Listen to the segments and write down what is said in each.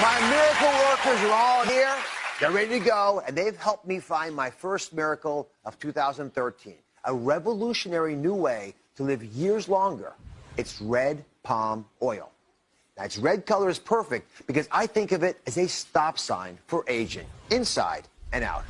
My miracle workers are all here. They're ready to go, and they've helped me find my first miracle of 2013, a revolutionary new way to live years longer. It's red palm oil. Now, its red color is perfect because I think of it as a stop sign for aging, inside and out.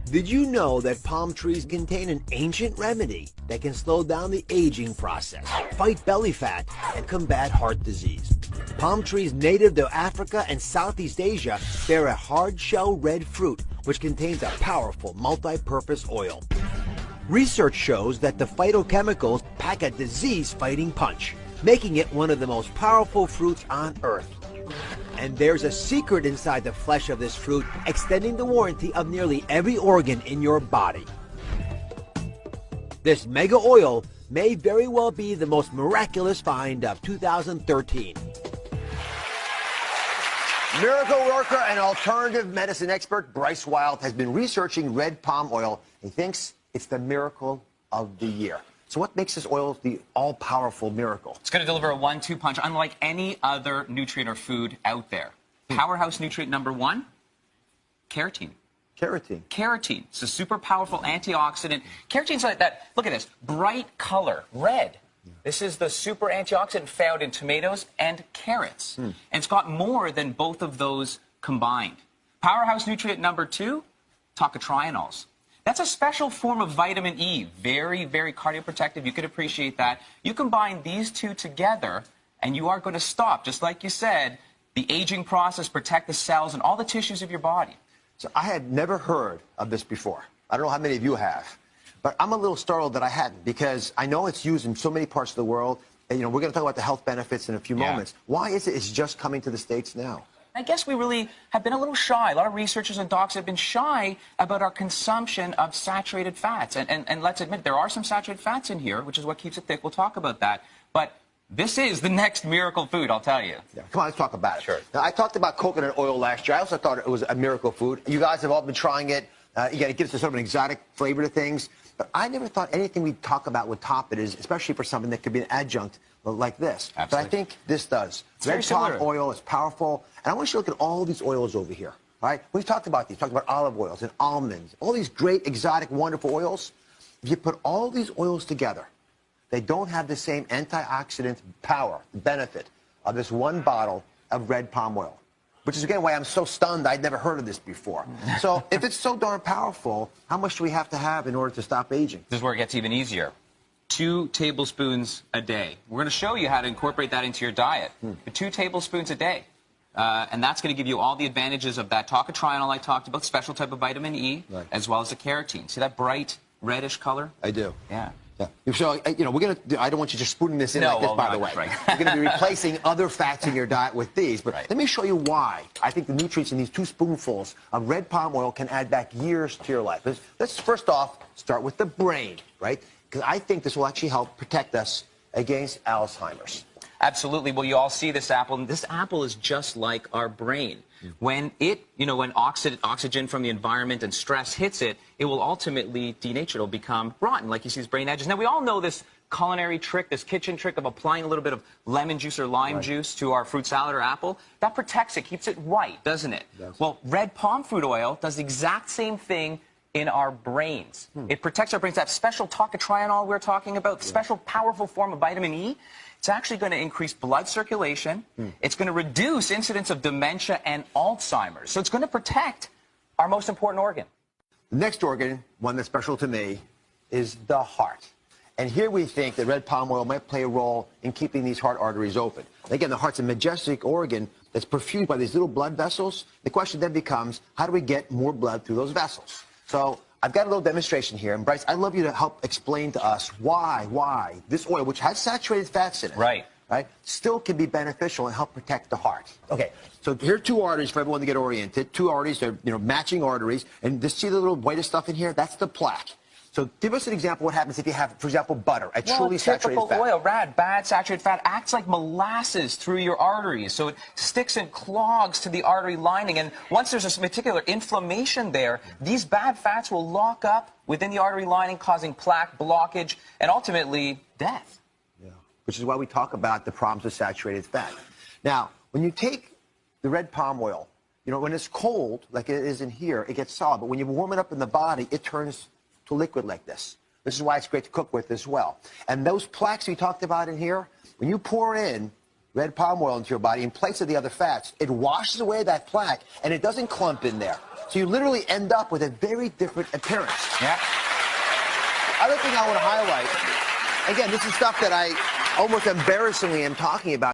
Did you know that palm trees contain an ancient remedy that can slow down the aging process, fight belly fat, and combat heart disease? Palm trees native to Africa and Southeast Asia bear a hard-shell red fruit, which contains a powerful multi-purpose oil. Research shows that the phytochemicals pack a disease-fighting punch, making it one of the most powerful fruits on Earth. And there's a secret inside the flesh of this fruit, extending the warranty of nearly every organ in your body. This mega oil may very well be the most miraculous find of 2013. Miracle worker and alternative medicine expert Bryce Wild has been researching red palm oil. He thinks it's the miracle of the year. So what makes this oil the all-powerful miracle? It's going to deliver a 1-2 punch unlike any other nutrient or food out there. Powerhouse nutrient number one, keratin. Keratin. Keratin. It's a super powerful antioxidant. Keratin's like that. Look at this. Bright color, red. This is the super antioxidant found in tomatoes and carrots. And it's got more than both of those combined. Powerhouse nutrient number two, tocotrienols. That's a special form of vitamin E. Very, very cardioprotective. You could appreciate that. You combine these two together, and you are going to stop, just like you said, the aging process, protect the cells and all the tissues of your body. So I had never heard of this before. I don't know how many of you have. But I'm a little startled that I hadn't, because I know it's used in so many parts of the world. And, we're going to talk about the health benefits in a few moments. Why is it it's just coming to the States now? I guess we really have been a little shy. A lot of researchers and docs have been shy about our consumption of saturated fats. And let's admit, there are some saturated fats in here, which is what keeps it thick. We'll talk about that. But this is the next miracle food, I'll tell you. Yeah. Come on, let's talk about it. Sure. Now, I talked about coconut oil last year. I also thought it was a miracle food. You guys have all been trying it. It gives us sort of an exotic flavor to things. But I never thought anything we'd talk about would top it, especially for something that could be an adjunct like this. Absolutely. But I think this does. Red palm oil is powerful. And I want you to look at all these oils over here. All right? We've talked about these. Talked about olive oils and almonds. All these great, exotic, wonderful oils. If you put all these oils together, they don't have the same antioxidant power, benefit of this one bottle of red palm oil. Which is, again, why I'm so stunned I'd never heard of this before. So if it's so darn powerful, how much do we have to have in order to stop aging? This is where it gets even easier. 2 tablespoons a day. We're going to show you how to incorporate that into your diet. 2 tablespoons a day. And that's going to give you all the advantages of that tocotrienol I talked about, special type of vitamin E, as well as the keratin. See that bright reddish color? I do. Yeah. Yeah. So, we're going to, I don't want you just spooning this in like this, by the way. Right. You're going to be replacing other fats in your diet with these. But let me show you why I think the nutrients in these 2 spoonfuls of red palm oil can add back years to your life. Let's first off start with the brain, right? Because I think this will actually help protect us against Alzheimer's. Absolutely. Well, you all see this apple, and this apple is just like our brain. When it, when oxygen from the environment and stress hits it, it will ultimately denature. It'll become rotten, like you see these brain edges. Now, we all know this culinary trick, this kitchen trick of applying a little bit of lemon juice or lime juice to our fruit salad or apple. That protects it, keeps it white, doesn't it? Yes. Well, red palm fruit oil does the exact same thing in our brains. It protects our brains. That special tocotrienol we're talking about, special powerful form of vitamin E, it's actually going to increase blood circulation. It's going to reduce incidence of dementia and Alzheimer's. So it's going to protect our most important organ. The next organ, one that's special to me, is the heart. And here we think that red palm oil might play a role in keeping these heart arteries open. Again, the heart's a majestic organ that's perfused by these little blood vessels. The question then becomes, how do we get more blood through those vessels? So I've got a little demonstration here. And Bryce, I'd love you to help explain to us why this oil, which has saturated fats in it, right, still can be beneficial and help protect the heart. Okay, so here are 2 arteries for everyone to get oriented. 2 arteries, they're matching arteries. And just see the little whitest stuff in here? That's the plaque. So give us an example of what happens if you have, for example, butter, a truly saturated fat. Typical oil, bad saturated fat, acts like molasses through your arteries. So it sticks and clogs to the artery lining. And once there's a particular inflammation there, these bad fats will lock up within the artery lining, causing plaque, blockage, and ultimately death. Yeah. Which is why we talk about the problems with saturated fat. Now, when you take the red palm oil. You know, when it's cold, like it is in here, it gets solid. But when you warm it up in the body, it turns to liquid like this. This is why it's great to cook with as well. And those plaques we talked about in here, when you pour in red palm oil into your body in place of the other fats, it washes away that plaque, and it doesn't clump in there. So you literally end up with a very different appearance. Yeah. Other thing I want to highlight, again, this is stuff that I almost embarrassingly am talking about.